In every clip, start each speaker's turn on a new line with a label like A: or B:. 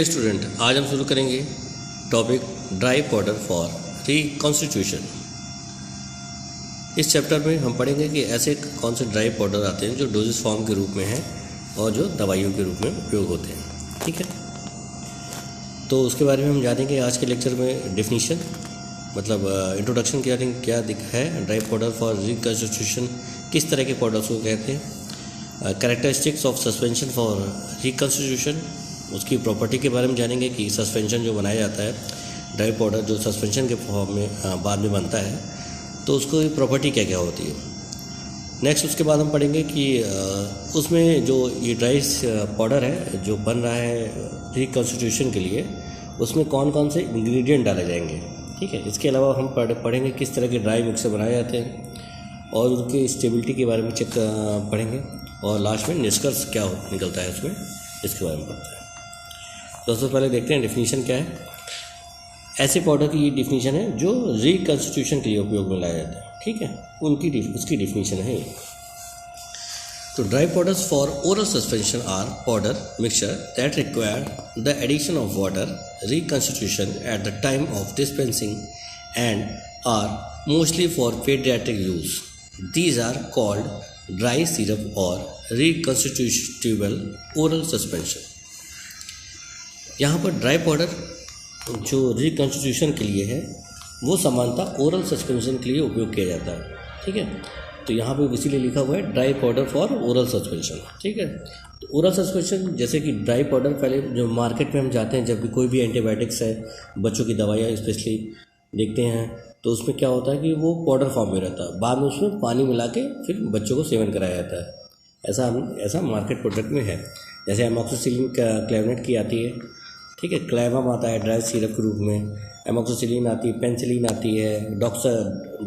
A: Student, आज हम शुरू करेंगे topic dry powder for reconstitution. इस चैप्टर में हम पढ़ेंगे कि ऐसे कौन से ड्राई पाउडर आते हैं जो डोजेस फॉर्म के रूप में हैं और जो दवाइयों के रूप में उपयोग होते हैं। ठीक है, तो उसके बारे में हम जानेंगे आज के लेक्चर में। डेफिनीशन मतलब इंट्रोडक्शन क्या है ड्राई पाउडर फॉर रिकॉन्स्टिट्यूशन, किस तरह के पाउडर्स को कहते हैं। Characteristics of suspension for reconstitution, उसकी प्रॉपर्टी के बारे में जानेंगे कि सस्पेंशन जो बनाया जाता है, ड्राई पाउडर जो सस्पेंशन के फॉर्म में बाद में बनता है, तो उसको प्रॉपर्टी क्या क्या होती है। नेक्स्ट उसके बाद हम पढ़ेंगे कि उसमें जो ये ड्राई पाउडर है जो बन रहा है रिकॉन्स्टिट्यूशन के लिए, उसमें कौन कौन से इंग्रेडिएंट डाले जाएंगे। ठीक है, इसके अलावा हम पढ़ेंगे किस तरह के ड्राई मिक्सर बनाए जाते हैं और उनकी स्टेबिलिटी के बारे में पढ़ेंगे, और लास्ट में निष्कर्ष क्या निकलता है उसमें, इसके बारे में पढ़ते हैं। दोस्तों पहले देखते हैं डेफिनीशन क्या है। ऐसे पाउडर की ये डेफिनीशन है जो रिकॉन्स्टिट्यूशन के लिए उपयोग में लाया जाता है। ठीक है, उसकी डेफिनीशन है ये। तो dry powders for oral suspension are powder mixture that require the addition of water reconstitution at the time of dispensing and are mostly for paediatric use. These are called dry syrup और reconstitutable oral suspension. यहाँ पर dry powder जो reconstitution के लिए है वो सामान्यतः oral suspension के लिए उपयोग किया जाता है। ठीक है, तो यहाँ पे इसीलिए लिखा हुआ है dry powder for oral suspension. ठीक है, तो ओरल सस्पेंशन जैसे कि ड्राई पाउडर पहले जो मार्केट में हम जाते हैं, जब भी कोई भी एंटीबायोटिक्स है, बच्चों की दवाइयाँ स्पेशली देखते हैं, तो उसमें क्या होता है कि वो पाउडर फॉर्म में रहता है, बाद में उसमें पानी मिला के फिर बच्चों को सेवन कराया जाता है। ऐसा मार्केट प्रोडक्ट में है। जैसे एमॉक्सिसिलिन क्लेवनेट की आती है, ठीक है, क्लेवम आता है ड्राई सिरप के रूप में, एमॉक्सिसिलिन आती है, पेनिसिलिन आती है,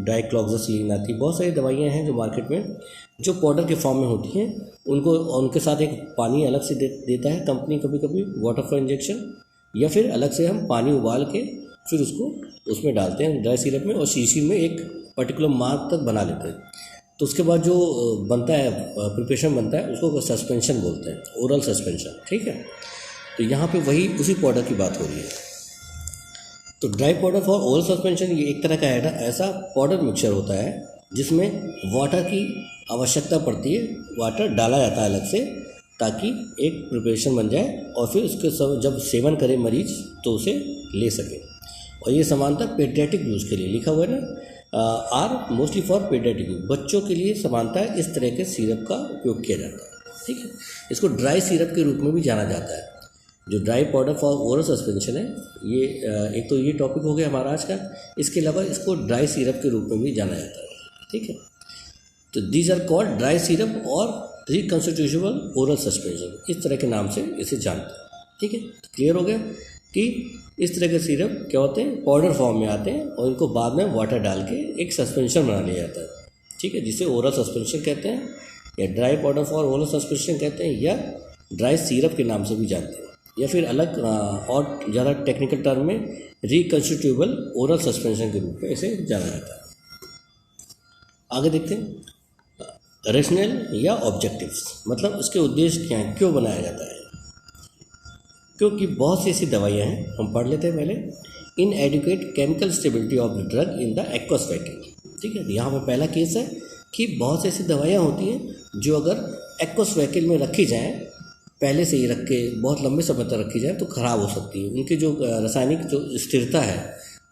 A: डाइक्लोक्सासिलिन आती है। बहुत सारी दवाइयाँ हैं जो मार्केट में जो पाउडर के फॉर्म में होती हैं, उनके साथ एक पानी अलग से देता है कंपनी, कभी कभी वाटर फॉर इंजेक्शन, या फिर अलग से हम पानी उबाल के फिर उसको उसमें डालते हैं ड्राई सिरप में, और शीशी में एक पर्टिकुलर मार्क तक बना लेते हैं। तो उसके बाद जो बनता है प्रिपरेशन बनता है उसको सस्पेंशन बोलते हैं, ओरल सस्पेंशन। ठीक है, तो यहाँ पे वही उसी पाउडर की बात हो रही है। तो dry powder for oral suspension ये एक तरह का ऐसा पाउडर मिक्सचर होता है जिसमें वाटर की आवश्यकता पड़ती है, वाटर डाला जाता है अलग से ताकि एक प्रिपरेशन बन जाए, और फिर उसके जब सेवन करे मरीज तो उसे ले सके। और ये समानतः पेडियाट्रिक यूज़ के लिए लिखा हुआ है ना, are mostly for paediatric use, बच्चों के लिए समानतः इस तरह के सिरप का उपयोग किया जाता है। ठीक है, इसको ड्राई सिरप के रूप में भी जाना जाता है। जो dry powder for oral suspension है, ये एक तो ये टॉपिक हो गया हमारा आज का। इसके अलावा इसको ड्राई सिरप के रूप में भी जाना जाता है। ठीक है, तो these are called dry syrup और रिकॉन्स्टिट्यूटिबल ओरल सस्पेंशन, इस तरह के नाम से इसे जानते हैं। ठीक है, क्लियर हो गया कि इस तरह के सिरप क्या होते हैं, पाउडर फॉर्म में आते हैं और इनको बाद में वाटर डाल के एक सस्पेंशन बना लिया जाता है। ठीक है, जिसे ओरल सस्पेंशन कहते हैं, या dry powder for oral suspension कहते हैं, या ड्राई सिरप के नाम से भी जानते हैं, या फिर अलग और ज़्यादा टेक्निकल टर्म में रिकॉन्स्टिट्यूटिबल ओरल सस्पेंशन के रूप में इसे जाना जाता है। आगे देखते हैं रेशनल या ऑब्जेक्टिव्स, मतलब उसके उद्देश्य क्या हैं, क्यों बनाया जाता है। क्योंकि बहुत सी ऐसी दवाइयाँ हैं, हम पढ़ लेते हैं पहले। इनएडिक्वेट chemical stability of the drug in the aqueous vacuum. ठीक है, यहाँ पर पहला केस है कि बहुत सी ऐसी दवाइयाँ होती हैं जो अगर एक्वस वैक्यूम में रखी जाएँ, पहले से ही रख के बहुत लंबे समय तक रखी जाए, तो ख़राब हो सकती है। उनकी जो रासायनिक जो स्थिरता है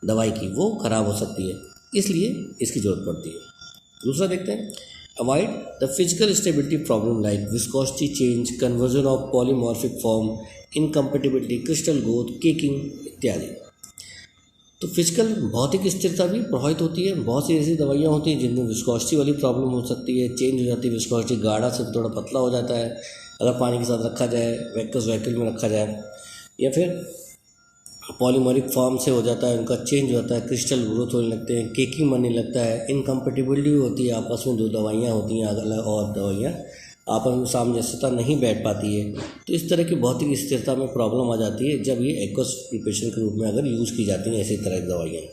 A: दवाई की, वो ख़राब हो सकती है, इसलिए इसकी ज़रूरत पड़ती है। दूसरा देखते हैं, avoid the physical stability problem like viscosity change, conversion of polymorphic form, incompatibility, crystal growth, caking इत्यादि। तो फिजिकल भौतिक स्थिरता भी प्रभावित होती है। बहुत सी ऐसी दवाइयाँ होती हैं जिनमें विस्कोसिटी वाली प्रॉब्लम हो सकती है, चेंज हो जाती है विस्कोसिटी, गाढ़ा से थोड़ा पतला हो जाता है अगर पानी के साथ रखा जाए, वैक्यूम में रखा जाए, या फिर पॉलीमरिक फॉर्म से हो जाता है, उनका चेंज होता है, क्रिस्टल ग्रोथ होने लगते हैं, केकिंग बनने लगता है, इनकम्पेटिबिलिटी होती है आपस में, दो दवाइयाँ होती हैं अलग और दवाइयाँ आपस में सामंजस्यता नहीं बैठ पाती है। तो इस तरह की भौतिक स्थिरता में प्रॉब्लम आ जाती है जब ये एक्वस प्रिपरेशन के रूप में अगर यूज़ की जाती हैं ऐसी तरह की दवाइयाँ।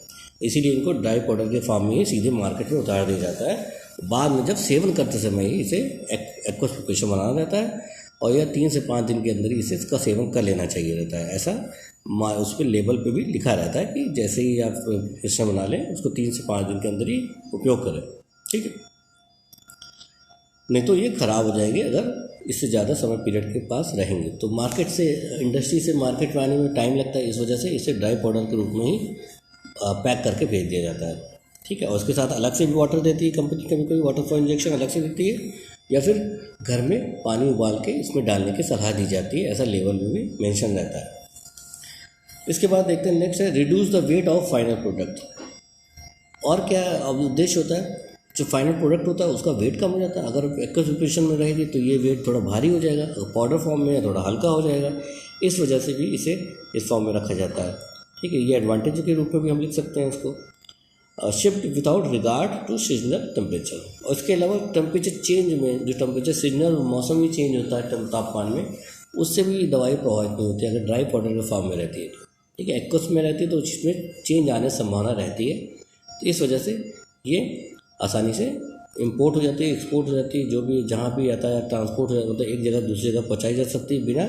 A: इसीलिए इनको ड्राई पाउडर के फॉर्म में ही सीधे मार्केट में उतार दिया जाता है। बाद में जब सेवन करते समय ही इसे एक्वस प्रिपरेशन बनाना जाता है और यह 3 से 5 दिन के अंदर ही इसे इसका सेवन कर लेना चाहिए रहता है। ऐसा उस पर लेबल पे भी लिखा रहता है कि जैसे ही आप मिश्रण बना लें उसको 3 से 5 दिन के अंदर ही उपयोग करें, ठीक है। नहीं तो ये ख़राब हो जाएंगे अगर इससे ज़्यादा समय पीरियड के पास रहेंगे। तो मार्केट से, इंडस्ट्री से मार्केट में आने में टाइम लगता है, इस वजह से इसे ड्राई पाउडर के रूप में ही पैक करके भेज दिया जाता है, ठीक है। और उसके साथ अलग से भी वाटर देती है कंपनी, कभी कभी वाटर फॉर इंजेक्शन अलग से देती है, या फिर घर में पानी उबाल के इसमें डालने की सलाह दी जाती है, ऐसा लेवल में भी मेंशन रहता है। इसके बाद देखते हैं नेक्स्ट है reduce the weight of final product. और क्या उद्देश्य होता है, जो फाइनल प्रोडक्ट होता है उसका वेट कम हो जाता है। अगर एक्वस प्रिपरेशन में रहेगी तो ये वेट थोड़ा भारी हो जाएगा, अगर पाउडर फॉर्म में थोड़ा हल्का हो जाएगा, इस वजह से भी इसे इस फॉर्म में रखा जाता है, ठीक है। ये एडवांटेज के रूप में भी हम लिख सकते हैं इसको। Shift without regard to seasonal temperature. और इसके अलावा टेम्परेचर चेंज में, जो टेम्परेचर सीजनल मौसम भी चेंज होता है तापमान में, उससे भी दवाई प्रभावित नहीं होती है अगर ड्राई पाउडर के फॉर्म में रहती है, ठीक है। एक्वस में रहती है तो उसमें चेंज आने की संभावना रहती है, तो इस वजह से ये आसानी से इंपोर्ट हो जाती है, एक्सपोर्ट हो जाती है, जो भी जहाँ भी आता है ट्रांसपोर्ट हो जाता है, मतलब एक जगह दूसरी जगह पहुँचाई जा सकती है बिना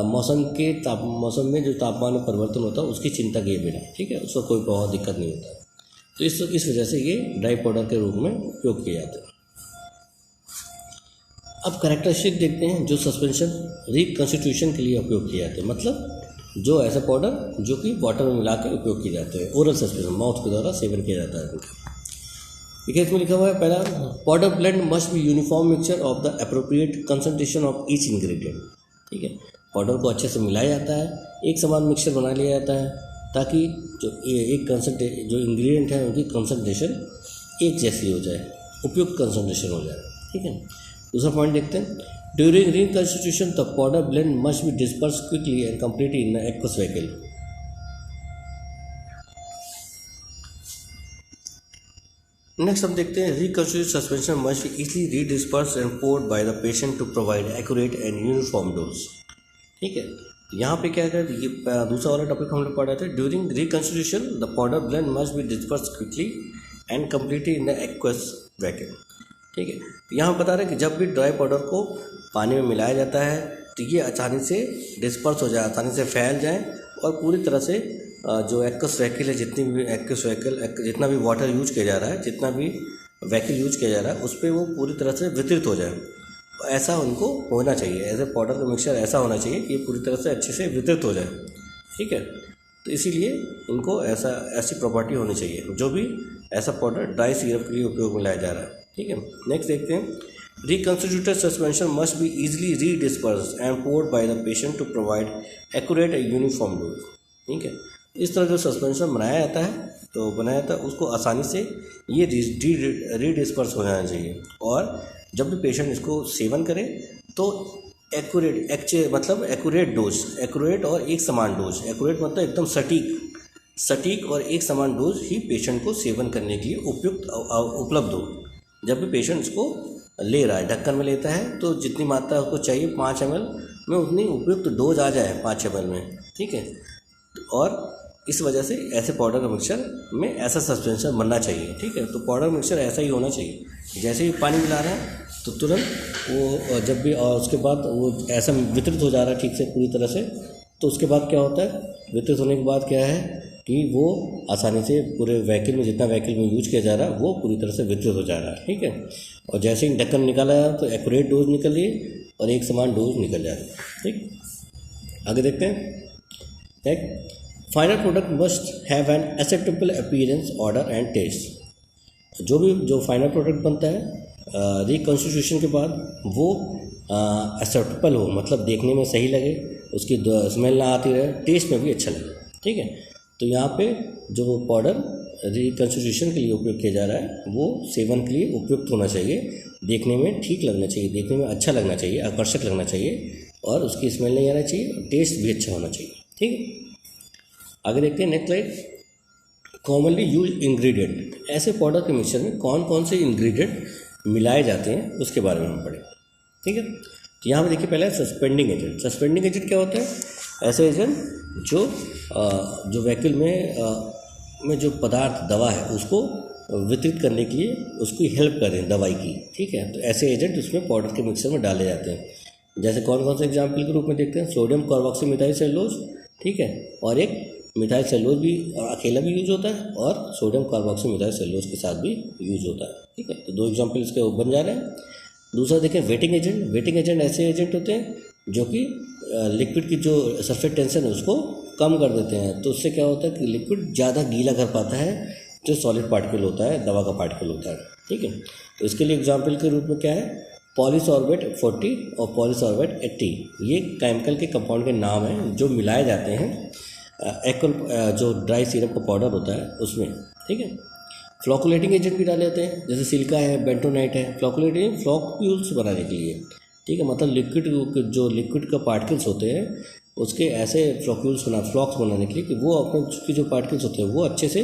A: मौसम में जो तापमान में परिवर्तन होता है उसकी चिंता किए बिना, ठीक है। उसका कोई प्रभाव दिक्कत नहीं होता है। तो इस वजह से ये ड्राई पाउडर के रूप में उपयोग किए जाते हैं। अब कैरेक्टरिस्टिक देखते हैं जो सस्पेंशन रिकंस्टिट्यूशन के लिए उपयोग किए जाते हैं, मतलब जो ऐसा पाउडर जो कि वाटर में मिला के उपयोग किए जाते हैं, ओरल सस्पेंशन माउथ के द्वारा सेवन किया जाता है। ठीक है, इसमें लिखा हुआ है पहला, powder blend must be uniform mixture of the appropriate concentration of each ingredient. ठीक है, पाउडर को अच्छे से मिलाया जाता है, एक समान मिक्सचर बना लिया जाता है ताकि जो जो इंग्रेडिएंट है उनकी कंसंट्रेशन एक जैसी हो जाए, उपयुक्त कंसंट्रेशन हो जाए। ठीक है, दूसरा पॉइंट देखते हैं, during reconstitution the powder blend must be disperse quickly and completely in aqueous vehicle. Next हम देखते हैं, reconstituted suspension must be easily redisperse and poured by the patient to provide accurate and uniform dose. ठीक है, यहाँ पे क्या है, ये दूसरा वाला टॉपिक हम लोग पढ़ रहे थे, during reconstitution the powder blend must be disperse quickly and completely in the aqueous vehicle. ठीक है, यहाँ बता रहे हैं कि जब भी ड्राई पाउडर को पानी में मिलाया जाता है तो ये आसानी से डिस्पर्स हो जाए, आसानी से फैल जाए और पूरी तरह से जो एक्वस वेहिकल है, जितनी भी एक्वस वेहिकल, जितना भी वाटर यूज किया जा रहा है, जितना भी वेहिकल यूज किया जा रहा है उस पर वो पूरी तरह से वितरित हो जाए। ऐसा उनको होना चाहिए, ऐसे पाउडर का मिक्सचर ऐसा होना चाहिए कि पूरी तरह से अच्छे से वितरित हो जाए। ठीक है, तो इसीलिए इनको ऐसी प्रॉपर्टी होनी चाहिए जो भी ऐसा पाउडर ड्राई सिरप के लिए उपयोग में लाया जा रहा है। ठीक है, नेक्स्ट देखते हैं, reconstituted suspension must be easily redisperse and poured by the patient to provide accurate and uniform dose. ठीक है, इस तरह जो सस्पेंशन बनाया जाता है उसको आसानी से ये रीडिस्पर्स हो जाना चाहिए, और जब भी पेशेंट इसको सेवन करे तो एक्यूरेट डोज, एक्यूरेट और एक समान डोज, एक्यूरेट मतलब एकदम सटीक और एक समान डोज ही पेशेंट को सेवन करने के लिए उपलब्ध हो। जब भी पेशेंट इसको ले रहा है, ढक्कन में लेता है, तो जितनी मात्रा उसको चाहिए 5 ml में उतनी उपयुक्त डोज आ जाए 5 ml में। ठीक है, और इस वजह से ऐसे पाउडर का मिक्सचर में ऐसा सस्पेंशन बनना चाहिए। ठीक है, तो पाउडर मिक्सचर ऐसा ही होना चाहिए, जैसे ही पानी मिला रहे हैं तो तुरंत वो जब भी, और उसके बाद वो ऐसा वितरित हो जा रहा है ठीक से पूरी तरह से, तो उसके बाद क्या होता है, वितरित होने के बाद क्या है कि वो आसानी से पूरे वेहिकल में, जितना वेहिकल में यूज किया जा रहा है वो पूरी तरह से वितरित हो जा रहा है। ठीक है, और जैसे ही ढक्कन निकाला है तो एक्यूरेट डोज निकल रही है और एक समान डोज निकल जा रही है। ठीक, आगे देखते हैं, final product must have an acceptable appearance, odour and taste. जो फाइनल प्रोडक्ट बनता है रिकंस्टिट्यूशन के बाद वो एक्सेप्टेबल हो, मतलब देखने में सही लगे, उसकी स्मेल ना आती रहे, टेस्ट में भी अच्छा लगे। ठीक है, तो यहाँ पे जो पाउडर रिकंस्टिट्यूशन के लिए उपयोग किया जा रहा है वो सेवन के लिए उपयुक्त होना चाहिए, देखने में ठीक लगना चाहिए, देखने में अच्छा लगना चाहिए, आकर्षक लगना चाहिए, और उसकी स्मेल नहीं आना चाहिए, और टेस्ट भी अच्छा होना चाहिए। ठीक है, आगे देखते हैं next slide, commonly use ingredient. ऐसे पाउडर के मिक्सचर में कौन कौन से इंग्रेडिएंट मिलाए जाते हैं उसके बारे में हम पढ़ें। ठीक है, तो यहाँ पे देखिए पहले सस्पेंडिंग एजेंट। सस्पेंडिंग एजेंट क्या होता है, ऐसे एजेंट जो वेहिकल में जो पदार्थ दवा है उसको वितरित करने के लिए उसकी हेल्प करें दवाई की। ठीक है, तो ऐसे एजेंट उसमें पाउडर के मिक्सचर में डाले जाते हैं। जैसे कौन कौन से एग्जाम्पल के रूप में देखते हैं, सोडियम कार्बोक्सी मिथाइल सेलुलोज, ठीक है, और एक मिथाइल सेलुलोज भी अकेला भी यूज होता है और सोडियम कार्बोक्सी मिथाइल सेलुलोज के साथ भी यूज होता है, ठीक है। तो 2 एग्जाम्पल इसके बन जा रहे हैं। दूसरा देखें वेटिंग एजेंट। वेटिंग एजेंट ऐसे एजेंट होते हैं जो कि लिक्विड की जो सरफेस टेंशन है उसको कम कर देते हैं। तो उससे क्या होता है कि लिक्विड ज़्यादा गीला कर पाता है जो सॉलिड पार्टिकल होता है, दवा का पार्टिकल होता है, ठीक है। तो इसके लिए एग्जाम्पल के रूप में क्या है, पॉलीसॉर्बेट 40 और पॉलीसॉर्बेट 80, ये केमिकल के कंपाउंड के नाम हैं जो मिलाए जाते हैं एक्वल जो ड्राई सिरप का पाउडर होता है उसमें, ठीक है। फ्लोकुलेटिंग एजेंट भी डाले जाते हैं, जैसे सिल्का है, बेंटोनाइट है। फ्लोकुलेटिंग फ्लोक्यूल्स बनाने के लिए, ठीक है, मतलब लिक्विड जो लिक्विड का पार्टिकल्स होते हैं उसके ऐसे फ्लोक्यूल्स फ्लॉक्स बनाने के लिए कि वो अपने उसके जो पार्टिकल्स होते हैं वो अच्छे से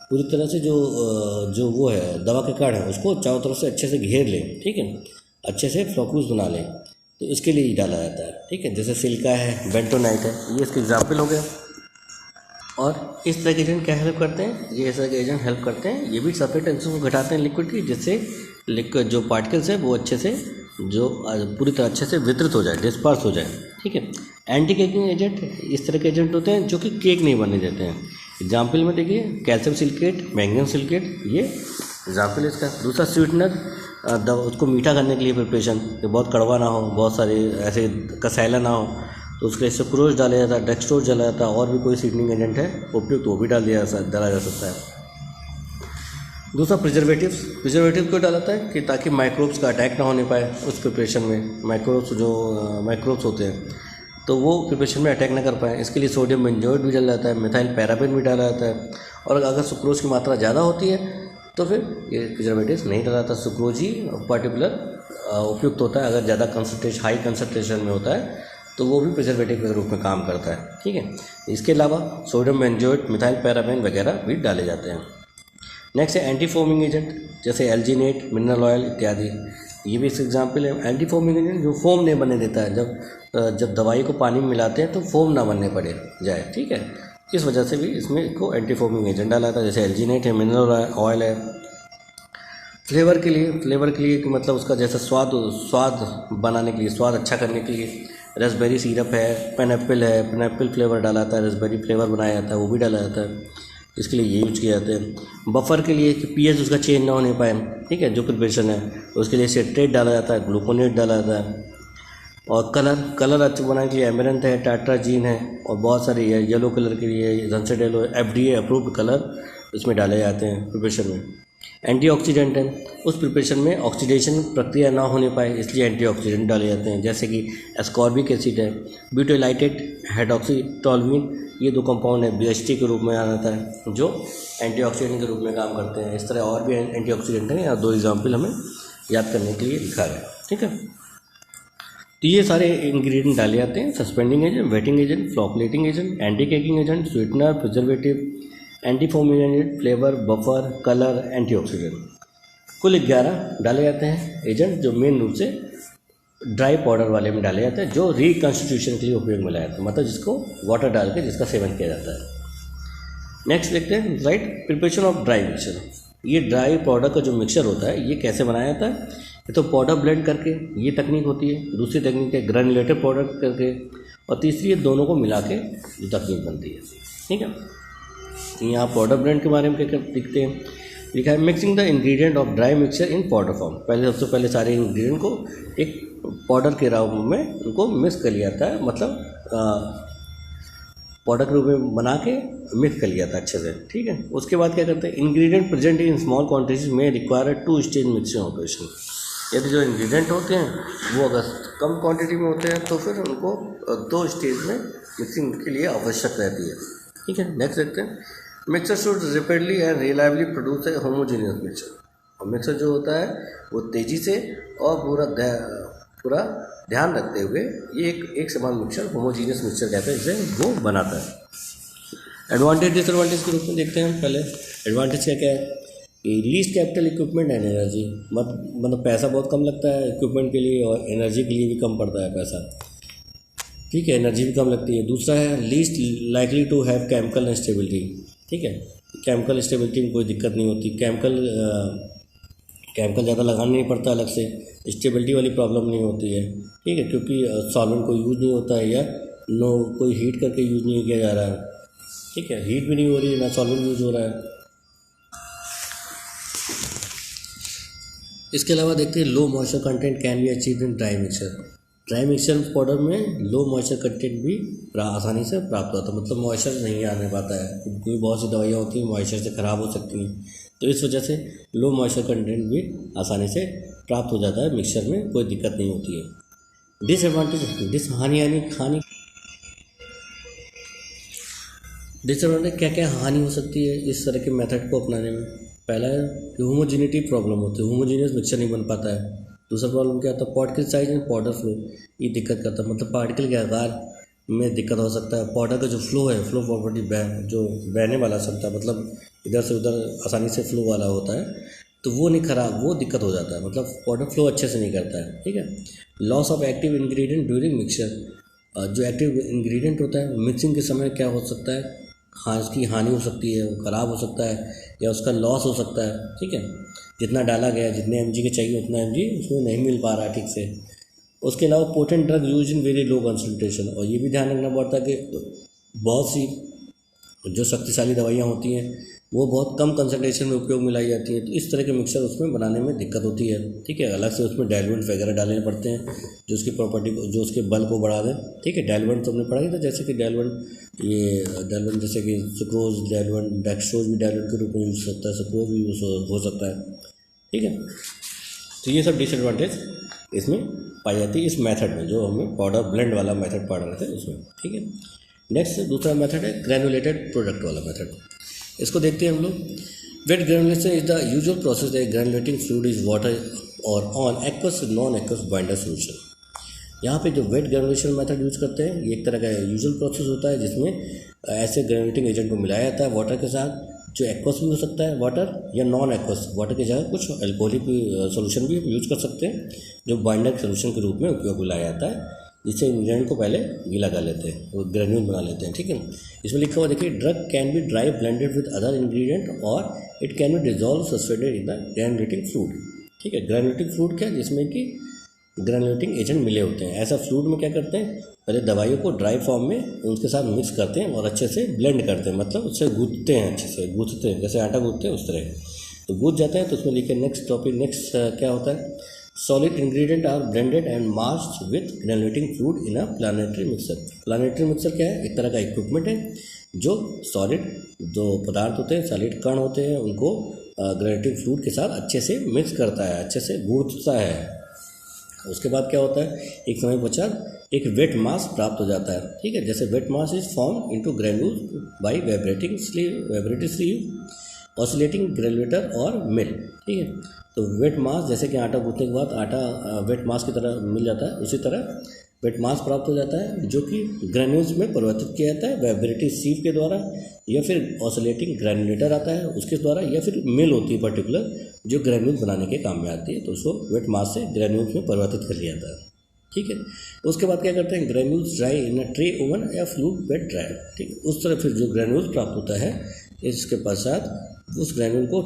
A: पूरी तरह से जो वो है दवा के कण है उसको चारों तरफ से अच्छे से घेर लें, ठीक है, अच्छे से फ्लोक्यूल्स बना लें। तो इसके लिए ही डाला जाता है, ठीक है। जैसे सिल्का है, बेंटोनाइट है, ये इसके एग्जाम्पल हो गया। और इस तरह के एजेंट क्या हेल्प करते हैं, ये इस तरह के एजेंट हेल्प करते हैं, ये भी सरफेस टेंशन को घटाते हैं लिक्विड की, जिससे लिक्विड जो पार्टिकल्स है वो अच्छे से जो पूरी तरह अच्छे से वितरित हो जाए, डिस्पर्स हो जाए, ठीक है। एंटी केकिंग एजेंट इस तरह के एजेंट होते हैं जो कि केक नहीं बनने देते हैं। एग्जाम्पल में देखिए कैल्शियम सिलिकेट, मैग्नीशियम सिलिकेट, ये एग्जाम्पल इसका। दूसरा स्वीटनर, उसको मीठा करने के लिए प्रिपरेशन, बहुत कड़वा ना हो, बहुत सारे ऐसे कसैला ना हो, तो उसके लिए सुक्रोज डाला जाता है, डेक्सट्रोज डाला जाता है, और भी कोई स्वीटनिंग एजेंट है उपयुक्त वो भी डाला जा सकता है। दूसरा प्रिजर्वेटिव क्यों डाला जाता है कि ताकि माइक्रोब्स का अटैक ना होने पाए उस प्रिपरेशन में, माइक्रोब्स होते हैं तो वो प्रिपरेशन में अटैक ना कर पाए, इसके लिए सोडियम बेंजोएट भी डाला जाता है, मिथाइल पैराबेन भी डाला जाता है। और अगर सुक्रोज की मात्रा ज़्यादा होती है तो फिर ये प्रिजर्वेटिव नहीं डाला जाता, सुक्रोज ही पर्टिकुलर उपयुक्त होता है। अगर ज़्यादा हाई कंसनट्रेशन में होता है तो वो भी प्रिजर्वेटिव के रूप में काम करता है, ठीक है। इसके अलावा सोडियम बेंजोएट, मिथाइल पैराबेन वगैरह भी डाले जाते हैं। नेक्स्ट है एंटी फोमिंग एजेंट, जैसे एल्जीनेट, मिनरल ऑयल इत्यादि, ये भी इस एग्जाम्पल है। एंटी फोमिंग एजेंट जो फोम नहीं बनने देता है, जब दवाई को पानी में मिलाते हैं तो फोम ना बनने पड़े जाए, ठीक है, इस वजह से भी इसमें को एंटी फोमिंग एजेंट डाला था, जैसे एल्जीनेट है, मिनरल ऑयल है। फ्लेवर के लिए कि मतलब उसका जैसा स्वाद बनाने के लिए, स्वाद अच्छा करने के लिए रेसबेरी सिरप है, पाइनएप्पल फ्लेवर डाला जाता है, रेसबेरी फ्लेवर बनाया जाता है, वो भी डाला जाता है, इसके लिए ये यूज किया जाता है। बफर के लिए कि पीएच उसका चेंज ना होने पाए, ठीक है, जो प्रिपरेशन है उसके लिए सिट्रेट डाला जाता है, ग्लूकोनेट डाला जाता है। और कलर अच्छा बनाने के लिए एमेरंथ है, टाट्राजीन है, और बहुत सारे येलो कलर के लिए sunset yellow, FDA approved colour इसमें डाले जाते हैं प्रिपरेशन में। एंटीऑक्सीडेंट है, उस प्रिपरेशन में ऑक्सीडेशन प्रक्रिया ना होने पाए इसलिए एंटीऑक्सीडेंट डाले जाते हैं, जैसे कि एस्कॉर्बिक एसिड है, ब्यूटाइलाइटेड हाइड्रोक्सीटोल्यूमिन, ये 2 कंपाउंड है BHT के रूप में आ जाता है जो एंटीऑक्सीडेंट के रूप में काम करते हैं। इस तरह और भी एंटीऑक्सीडेंट हैं, या 2 एग्जाम्पल हमें याद करने के लिए लिखा है, ठीक है। तो ये सारे इंग्रेडिएंट डाले जाते हैं, suspending agent, waiting agent, फ्लोकुलेटिंग agent, anti caking agent, sweetener, preservative, anti foaming agent, flavour, buffer, colour, antioxidant, कुल 11 डाले जाते हैं एजेंट, जो मेन रूप से ड्राई पाउडर वाले में डाले जाते हैं, जो रिकन्स्टिट्यूशन के लिए उपयोग में लाया जाता है, मतलब जिसको वाटर डाल के जिसका सेवन किया जाता है। नेक्स्ट देखते हैं right preparation of dry mixture. ये ड्राई पाउडर का जो मिक्सचर होता है ये कैसे बनाया जाता है, ये तो पाउडर ब्लेंड करके ये तकनीक होती है, दूसरी तकनीक है ग्रेनुलेटेड पाउडर करके, और तीसरी ये दोनों को मिला के जो तकनीक बनती है, ठीक है। यहाँ पाउडर ब्लेंड के बारे में क्या दिखते हैं, लिखा है mixing the ingredient of dry mixture in powder form. सबसे पहले सारे इंग्रेडिएंट को एक पाउडर के रूप में उनको मिक्स कर लिया जाता है, मतलब पाउडर के रूप में बना के मिक्स कर लिया था अच्छे से, ठीक है। उसके बाद क्या करते हैं, ingredient present in small quantities में रिक्वायर 2 स्टेज मिक्सिंग ऑपरेशन। यदि जो इंग्रेडिएंट होते हैं वो अगर कम क्वांटिटी में होते हैं तो फिर उनको 2 स्टेज में मिक्सिंग के लिए आवश्यक रहती है, ठीक है। नेक्स्ट देखते हैं mixer should rapidly and reliably produce a homogeneous mixture. और मिक्सर जो होता है वो तेज़ी से और पूरा ध्यान रखते हुए ये एक समान मिक्सचर होमोजीनियस मिक्सचर कहते हैं, जिसे वो बनाता है। एडवांटेज डिसएडवांटेज के रूप में देखते हैं। पहले एडवांटेज क्या है कि least capital equipment and energy, मतलब पैसा बहुत कम लगता है इक्विपमेंट के लिए, और एनर्जी के लिए भी कम पड़ता है पैसा, ठीक है, एनर्जी भी कम लगती है। दूसरा है least likely to have chemical instability, ठीक है, केमिकल स्टेबिलिटी में कोई दिक्कत नहीं होती, केमिकल ज़्यादा लगाना नहीं पड़ता अलग से, स्टेबिलिटी वाली प्रॉब्लम नहीं होती है, ठीक है, क्योंकि सॉल्वेंट को यूज़ नहीं होता है या नो कोई हीट करके यूज़ नहीं किया जा रहा है, ठीक है, हीट भी नहीं हो रही है, ना सॉल्वेंट यूज़ हो रहा है। इसके अलावा देखते हैं low moisture content can be achieved in dry mixture. Dry mixture powder में लो मॉइस्चर कंटेंट भी आसानी से प्राप्त होता है, मतलब मॉइस्चर नहीं आने पाता है, क्योंकि बहुत सी दवाइयाँ होती हैं मॉइस्चर से ख़राब हो सकती हैं, तो इस वजह से लो मॉइस्चर कंटेंट भी आसानी से प्राप्त हो जाता है, मिक्सचर में कोई दिक्कत नहीं होती है। डिसएडवांटेज क्या क्या हानि हो सकती है इस तरह के मेथड को अपनाने में। पहला है कि होमोजेनिटी प्रॉब्लम होती है, होमोजीनियस मिक्सचर नहीं बन पाता है। दूसरा प्रॉब्लम क्या होता है, particle size and powder flow, ये दिक्कत करता है, मतलब पार्टिकल के आकार में दिक्कत हो सकता है। पाउडर का जो फ्लो है, फ्लो प्रॉपर्टी जो बहने वाला सकता है, मतलब इधर से उधर आसानी से फ्लो वाला होता है, तो वो नहीं खराब, वो दिक्कत हो जाता है, मतलब पाउडर फ्लो अच्छे से नहीं करता है, ठीक है। Loss of active ingredient during mixture, जो एक्टिव इंग्रेडिएंट होता है मिक्सिंग के समय क्या हो सकता है, हाँ उसकी हानि हो सकती है, वो ख़राब हो सकता है या उसका लॉस हो सकता है, ठीक है। जितना डाला गया, जितने mg के चाहिए उतना mg उसमें नहीं मिल पा रहा है ठीक से। उसके अलावा potent drug use in very low concentration, और ये भी ध्यान रखना पड़ता है कि बहुत सी जो शक्तिशाली दवाइयाँ होती हैं वो बहुत कम कंसंट्रेशन में उपयोग में लाई जाती हैं, तो इस तरह के मिक्सचर उसमें बनाने में दिक्कत होती है, ठीक है। अलग से उसमें डायलुएंट वगैरह डालने पड़ते हैं जो उसकी प्रॉपर्टी को, जो उसके बल को बढ़ा दें, ठीक है। डायलुएंट तो हमने पढ़ा ही था, जैसे कि डायलुएंट जैसे कि सुक्रोज डायलुएंट, डेक्सट्रोज भी डायलुएंट के रूप में यूज सकता है, सुक्रोज भी यूज हो सकता है, ठीक है। तो ये सब डिसएडवांटेज इसमें पाई जाती है इस मेथड में, जो हमें पाउडर ब्लेंड वाला मेथड पढ़ रहे थे उसमें, ठीक है। नेक्स्ट दूसरा मेथड है ग्रैनुलेटेड प्रोडक्ट वाला मेथड। इसको देखते हैं हम लोग। Wet granulation is the usual process that granulating fluid is water और on aqueous non aqueous binder solution. यहाँ पे जो वेट ग्रैनुलेशन मेथड यूज करते हैं, ये एक तरह का यूजुअल प्रोसेस होता है जिसमें ऐसे ग्रैनुलेटिंग एजेंट को मिलाया जाता है वाटर के साथ, जो एक्वस भी हो सकता है वाटर या नॉन एक्वस, वाटर की जगह कुछ अल्कोहलिक सोल्यूशन भी यूज कर सकते हैं, जो बाइंडर सोल्यूशन के रूप में उपयोग में लाया जाता है, जिससे इंग्रेडिएंट को पहले गीला कर लेते हैं, वो ग्रेन्यूल बना लेते हैं, ठीक है। इसमें लिखा हुआ देखिए, drug can be dry blended with other ingredient और it can be dissolve suspended in the granulating fluid, ठीक है। ग्रैनुलेटिंग फ्लूइड क्या है, जिसमें कि ग्रैनुलेटिंग एजेंट मिले होते हैं। ऐसा फ्लूइड में क्या करते हैं, पहले दवाइयों को ड्राई फॉर्म में उनके साथ मिक्स करते हैं और अच्छे से ब्लेंड करते हैं, मतलब उससे गूंथते हैं, अच्छे से गूंथते हैं, जैसे आटा गूंथते हैं उस तरह, तो गूंथ जाते हैं। तो उसमें लिखे नेक्स्ट टॉपिक, नेक्स्ट क्या होता है, solid ingredient are blended and massed with granulating fluid in a planetary mixer. Planetary mixer क्या है, एक तरह का इक्विपमेंट है जो सॉलिड जो पदार्थ होते हैं, सॉलिड कण होते हैं, उनको ग्रैनुलेटिंग फ्लूइड के साथ अच्छे से मिक्स करता है, अच्छे से गूंथता है। उसके बाद क्या होता है, एक समय पश्चात एक वेट मास प्राप्त हो जाता है, ठीक है। जैसे wet mass is form into granules by vibrating sleeve, oscillating granulator और मिल, ठीक है। तो वेट मास, जैसे कि आटा गूंथने के बाद आटा वेट मास की तरह मिल जाता है, उसी तरह वेट मास प्राप्त हो जाता है, जो कि ग्रैन्यूल्स में परिवर्तित किया जाता है वाइब्रेटिंग सीव के द्वारा, या फिर ऑसिलेटिंग ग्रैनुलेटर आता है उसके द्वारा, या फिर मिल होती है पर्टिकुलर जो ग्रैन्यूल्स बनाने के काम में आती है, तो उसको वेट मास से ग्रैन्यूल्स में परिवर्तित कर लिया जाता है, ठीक है। उसके बाद क्या करते हैं, granules dry in a tray oven या फ्लूइड बेड ड्रायर, ठीक है। उस तरह फिर जो ग्रैन्यूल्स प्राप्त होता है, इसके पश्चात उस ग्रैन्यूल को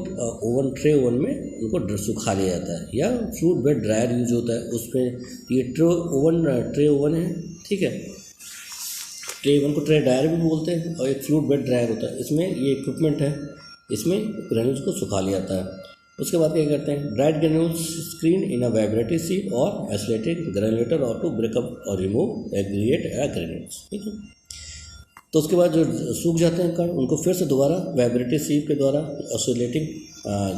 A: ट्रे ओवन में उनको सुखा लिया जाता है, या फ्लूइड बेड ड्रायर यूज होता है उसमें। ये ट्रे ओवन है, ठीक है। ट्रे ओवन को ट्रे ड्रायर भी बोलते हैं, और एक फ्लूइड बेड ड्रायर होता है, इसमें ये इक्विपमेंट है, इसमें ग्रैन्यूल्स को सुखा लिया जाता है। उसके बाद क्या करते हैं, dried granules screen in a vibrating sieve और आइसोलेटेड ग्रैनुलेटर और टू ब्रेकअप और रिमूव एग्रीगेट ग्रैन्यूल्स, ठीक है। तो उसके बाद जो सूख जाते हैं कण, उनको फिर से दोबारा वाइब्रेटिव सीव के द्वारा, ऑसिलेटिंग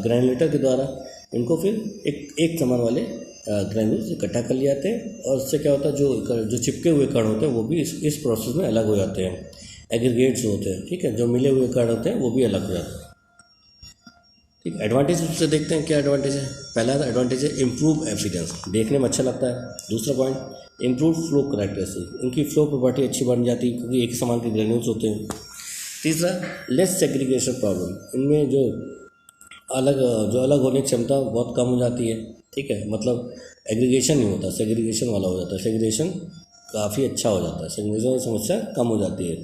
A: ग्रैनुलेटर के द्वारा इनको फिर एक समान वाले ग्रैन्यूल्स इकट्ठा कर लिए जाते हैं, और उससे क्या होता है, जो चिपके हुए कण होते हैं वो भी इस प्रोसेस में अलग हो जाते हैं, एग्रीगेट्स होते हैं, ठीक है। जो मिले हुए कण होते हैं वो भी अलग हो जाते हैं, ठीक। एडवांटेज उससे देखते हैं क्या एडवांटेज है। पहला एडवांटेज है इम्प्रूव एफिडेंस, देखने में अच्छा लगता है। दूसरा पॉइंट, इम्प्रूव फ्लो करेक्टरिस्टिक, इनकी फ्लो प्रॉपर्टी अच्छी बन जाती है क्योंकि एक ही समान के ग्रैन्यूल्स होते हैं। तीसरा, लेस सेग्रीगेशन प्रॉब्लम, इनमें जो अलग होने की क्षमता बहुत कम हो जाती है, ठीक है। मतलब एग्रीगेशन नहीं होता, सेग्रीगेशन वाला हो जाता है, सेग्रीगेशन काफ़ी अच्छा हो जाता है, सेग्रीगेशन की समस्या कम हो जाती है।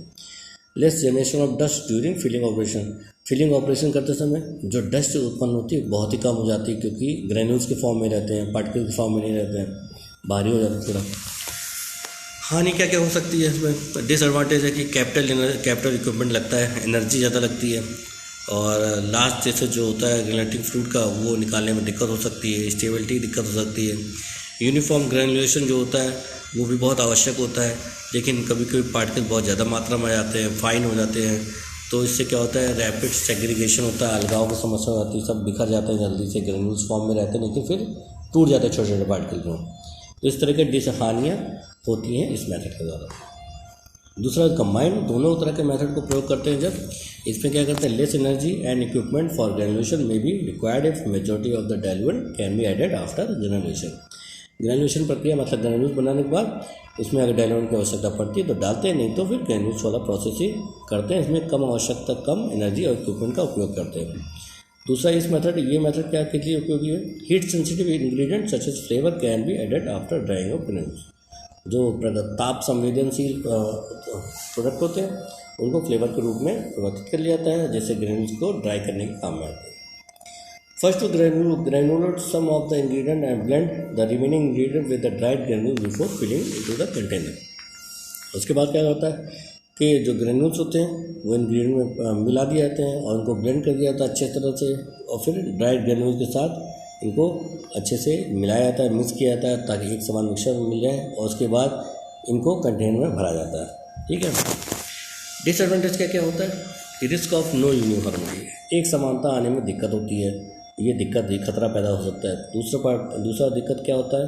A: Less generation of dust during filling operation, filling operation करते समय जो डस्ट उत्पन्न होती है बहुत ही कम हो जाती है, क्योंकि ग्रेन्यूल्स के फॉर्म में रहते हैं, पार्टिकल के फॉर्म में नहीं रहते हैं, भारी हो जाता है थोड़ा। हानि क्या क्या हो सकती है इसमें? डिसएडवांटेज है कि कैपिटल इक्विपमेंट लगता है, एनर्जी ज़्यादा लगती है, और लास्ट जैसे जो होता है ग्रेनुलेटिंग फ्लूइड का वो निकालने में दिक्कत हो सकती है, स्टेबिलिटी दिक्कत हो सकती है। यूनिफॉर्म ग्रेनुलेशन जो होता है वो भी बहुत आवश्यक होता है, लेकिन कभी कभी पार्टिकल बहुत ज़्यादा मात्रा में आ जाते हैं, फाइन हो जाते हैं, तो इससे क्या होता है रैपिड सेग्रीगेशन होता है, अलगाव की समस्या हो जाती है, सब बिखर जाते हैं जल्दी से, ग्रेन्यूल्स फॉर्म में रहते हैं लेकिन फिर टूट जाते हैं छोटे छोटे पार्टिकल को। तो इस तरह की हानियाँ होती हैं इस मेथड के द्वारा। दूसरा कंबाइन दोनों तरह के मेथड को प्रयोग करते हैं जब इसमें क्या करते हैं less energy and equipment for granulation may be required if majority of the diluent can be added after granulation. Granulation प्रक्रिया मतलब ग्रेन्यूल्स बनाने के बाद इसमें अगर डाइल्यूएंट की आवश्यकता पड़ती है तो डालते हैं, नहीं तो फिर ग्रेन्यूल्स वाला प्रोसेस ही करते हैं। इसमें कम आवश्यकता, कम एनर्जी और इक्विपमेंट का उपयोग करते हैं। दूसरा ये मेथड क्या के लिए उपयोगी है? Heat sensitive ingredient such as flavour can be added after drying of granules. जो ताप संवेदनशील प्रोडक्ट होते हैं उनको फ्लेवर के रूप में परिवर्तित कर लिया जाता है, जैसे ग्रेन्यूल्स को ड्राई करने के काम में आते हैं। First to granulate some of the ingredient and blend the remaining ingredient with the dried granules before filling into the container। उसके बाद क्या होता है कि जो ग्रेन्यूल्स होते हैं वो इंग्रेडिएंट में मिला दिए जाते हैं और उनको ब्लेंड कर दिया जाता है अच्छे तरह से, और फिर ड्राइड ग्रेन्यूल्स के साथ इनको अच्छे से मिलाया जाता है, मिक्स किया जाता है ताकि एक समान मिक्सचर मिल जाए, और उसके बाद इनको कंटेनर में भरा जाता है। ठीक है। डिसएडवांटेज क्या क्या होता है कि रिस्क ऑफ नो यूनिफॉर्मिटी, एक समानता आने में दिक्कत होती है, ये खतरा पैदा हो सकता है। दूसरा दिक्कत क्या होता है?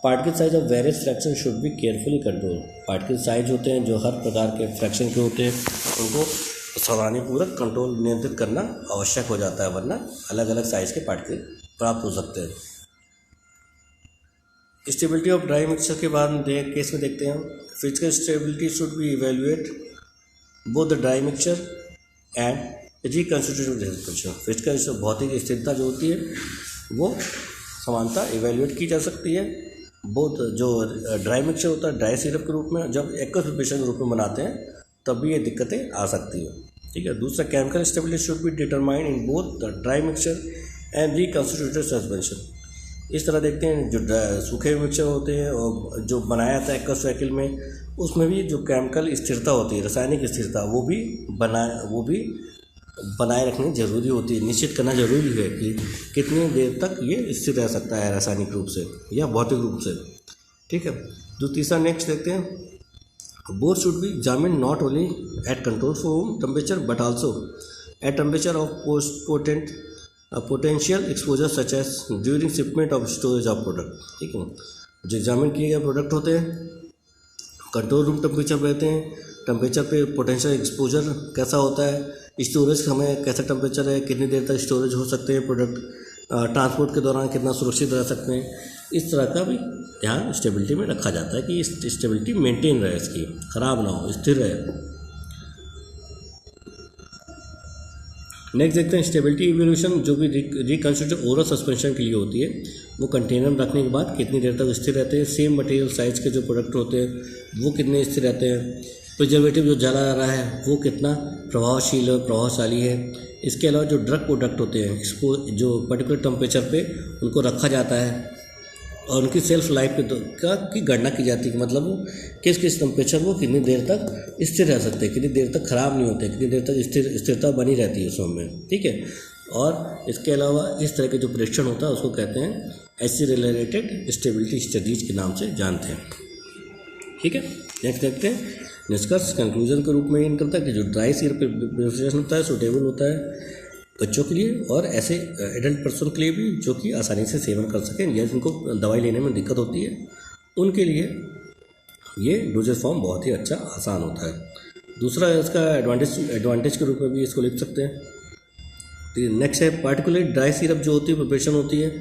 A: Particle size of various fraction should be carefully control. Particle size होते हैं जो हर प्रकार के फ्रैक्शन के होते हैं उनको सावधानीपूर्वक कंट्रोल नियंत्रित करना आवश्यक हो जाता है, वरना अलग अलग साइज के पार्टिकल प्राप्त हो सकते हैं। स्टेबिलिटी ऑफ ड्राई मिक्सचर के बाद केस में देखते हैं physical stability should be evaluate both the dry mixture and reconstitutive mixture. Physical भौतिक स्थिरता जो होती है वो समानता इवेल्युएट की जा सकती है। बोथ जो ड्राई मिक्सचर होता है ड्राई सिरप के रूप में, जब एक्वस प्रिपरेशन के रूप में बनाते हैं तब भी ये दिक्कतें आ सकती है। ठीक है। दूसरा chemical stability should be determined in both the dry mixture and reconstitutive suspension. इस तरह देखते हैं जो सूखे मिक्सचर होते हैं और जो बनाया जाता है एक्वस साइकिल में, उसमें भी जो केमिकल स्थिरता होती है, रासायनिक स्थिरता, वो भी बनाए रखनी ज़रूरी होती है। निश्चित करना ज़रूरी है कि कितनी देर तक ये स्थिर रह सकता है रासायनिक रूप से या भौतिक रूप से। ठीक है। जो तीसरा नेक्स्ट देखते हैं both should be examined not only at control room temperature but also at temperature of potential exposure such as during shipment of storage of product. ठीक है। जो एग्जामिन किए गए प्रोडक्ट होते हैं कंट्रोल रूम टेम्परेचर रहते हैं, टेम्परेचर पे पोटेंशियल एक्सपोजर कैसा होता है, स्टोरेज समय कैसा टेम्परेचर है, कितनी देर तक स्टोरेज हो सकते हैं प्रोडक्ट, ट्रांसपोर्ट के दौरान कितना सुरक्षित रह सकते हैं, इस तरह का भी ध्यान स्टेबिलिटी में रखा जाता है कि स्टेबिलिटी मेंटेन रहे, इसकी ख़राब ना हो, स्थिर रहे। नेक्स्ट देखते हैं स्टेबिलिटी इवोल्यूशन जो भी रिकंस्ट्रक्टिव ओरल सस्पेंशन के लिए होती है, वो कंटेनर में रखने के बाद कितनी देर तक स्थिर रहते हैं। सेम मटेरियल साइज के जो प्रोडक्ट होते हैं वो कितने स्थिर रहते हैं। प्रिजर्वेटिव जो डाला जा रहा है वो कितना प्रभावशाली है। इसके अलावा जो ड्रग प्रोडक्ट होते हैं इसको जो पर्टिकुलर टेम्परेचर पे उनको रखा जाता है और उनकी सेल्फ लाइफ की गणना की जाती है, मतलब वो किस टेम्परेचर वो कितनी देर तक स्थिर रह सकते हैं, कितनी देर तक ख़राब नहीं होते, कितनी देर तक स्थिरता बनी रहती है उसमें। ठीक है। और इसके अलावा इस तरह के जो परीक्षण होता है उसको कहते हैं एक्सीलरेटेड स्टेबिलिटी स्टडीज के नाम से जानते हैं। ठीक है। नेक्स्ट देखते हैं निष्कर्ष कंक्लूजन के रूप में इन करता है कि जो ड्राई सिरप प्रिपरेशन होता है सुटेबल होता है बच्चों के लिए और ऐसे एडल्ट पर्सन के लिए भी जो कि आसानी से सेवन कर सकें या जिनको दवाई लेने में दिक्कत होती है, उनके लिए ये डोजेज फॉर्म बहुत ही अच्छा आसान होता है। दूसरा इसका एडवांटेज के रूप में भी इसको लिख सकते हैं। नेक्स्ट है पार्टिकुलर ड्राई सिरप जो होती है प्रिपरेशन होती है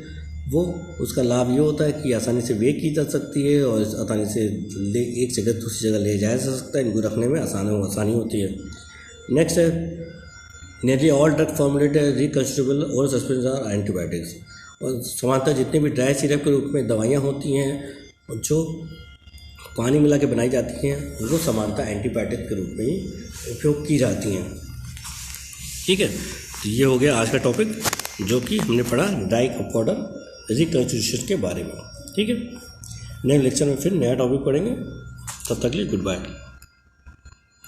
A: वो उसका लाभ ये होता है कि आसानी से वे की जा सकती है और आसानी से एक जगह दूसरी जगह ले जाया जा सकता है, इनको रखने में आसानी होती है। नेक्स्ट है nearly all drug formulated reconstructible oral suspensions are antibiotics। और सामान्यतः जितने भी ड्राई सिरप के रूप में दवाइयाँ होती हैं जो पानी मिला के बनाई जाती हैं वो सामान्यतः एंटीबायोटिक के रूप में ही उपयोग की जाती हैं। ठीक है, तो ये हो गया आज का टॉपिक जो कि हमने पढ़ा ड्राई कप पाउडर रिकंस्टिट्यूशन के बारे में। ठीक है, नए लेक्चर में फिर नया टॉपिक पढ़ेंगे, तब तक के लिए गुड बाय।